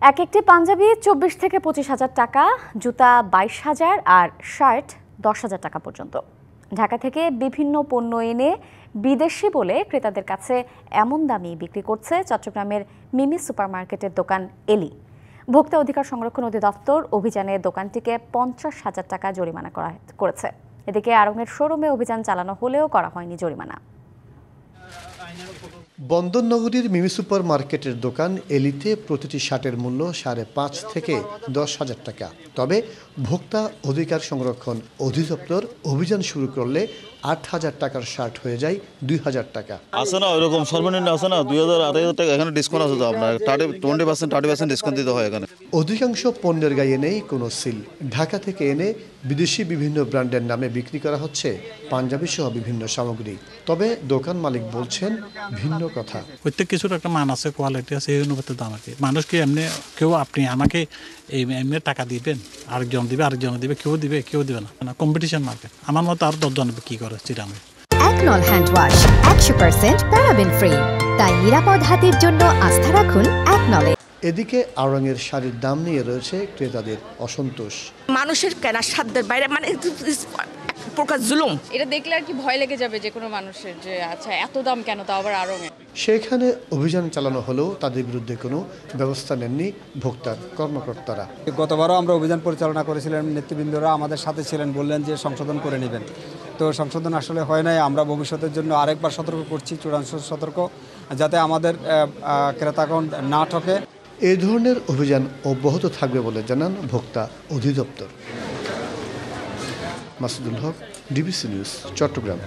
এক একটি পাঞ্জাবি ২৪ থেকে ২৫ হাজার টাকা, জুতা ২২,০০০ আর শার্ট ১০,০০০ টাকা পর্যন্ত। ঢাকা থেকে বিভিন্ন পণ্য এনে বিদেশি বলে ক্রেতাদের কাছে এমন দামে বিক্রি করছে চট্টগ্রামের মিমি সুপারমার্কেটের দোকান এলি। ভোক্তা অধিকার সংরক্ষণ অধিদপ্তর অভিযানে দোকানটিকে ৫০,০০০ টাকা জরিমানা করেছে। এদিকে আড়ং-এর শোরুমে অভিযান চালানো হলেও করা হয়নি জরিমানা। বন্দর নগরীর মিমি সুপার মার্কেটের দোকান এলিতে প্রতিটি শার্টের মূল্য ৫.৫ থেকে ১০,০০০ টাকা। তবে ভোক্তা অধিকার সংরক্ষণ অধিদপ্তর অভিযান শুরু করলে ৮,০০০ টাকার শার্ট হয়ে যায় ২,০০০ টাকা। আছে না ওইরকম সর্বনিম্ন আছে না ২,০০০ ২,৮০০ টাকা। এখানে ডিসকাউন্ট আছে তো আপনার 20% ডিসকাউন্ট দিতে হয় এখানে। অধিকাংশ পণ্যের গায়ে নেই কোনো সিল। ঢাকা থেকে এনে বিদেশি বিভিন্ন ব্র্যান্ডের নামে বিক্রি করা হচ্ছে পাঞ্জাবি সহ বিভিন্ন সামগ্রী। তবে দোকান মালিক বলছেন ভিন্ন কথা। প্রত্যেক কিছুর একটা মান আছে, কোয়ালিটি আছে, এই অনুপাতে দাম আছে। মানুষ কি এমনি কেউ আপনি আমাকে এমনি টাকা দিবেন, আরেকজন দিবে, কেউ দিবে না। Competition market. আমার মতো আর 10 জন কি করে চিরামে। একনল হ্যান্ড ওয়াশ 100% প্যারাবেন ফ্রি, তাই নিরাপদ হাতের জন্য আস্থা রাখুন একনলে। এদিকে আড়ং-এর শাড়ির দাম নিয়ে রয়েছে ক্রেতাদের অসন্তোষ। মানুষের কেনার সাধ্যের বাইরে, মানে প্রকার জুলুম। এটা দেখলে আর কি ভয় লেগে যাবে যে কোনো মানুষের, যে আচ্ছা এত দাম কেন, তাও আবার আড়ং-এ। সেখানে অভিযান চালানো হলেও তাদের বিরুদ্ধে কোনো ব্যবস্থা নেননি ভোক্তার কর্মকর্তারা। গতবারও আমরা অভিযান পরিচালনা করেছিলাম, নেতৃবৃন্দরা আমাদের সাথে ছিলেন, বললেন যে সংশোধন করে নেবেন। তো সংশোধন আসলে হয় নাই। আমরা ভবিষ্যতের জন্য আরেকবার সতর্ক করছি, চূড়ান্ত সতর্ক, যাতে আমাদের ক্রেতাগণ না ঠকে। এই ধরনের অভিযান অব্যাহত থাকবে বলে জানান ভোক্তা অধিদপ্তর। মাসুদুল হক, ডিবিসি নিউজ, চট্টগ্রাম।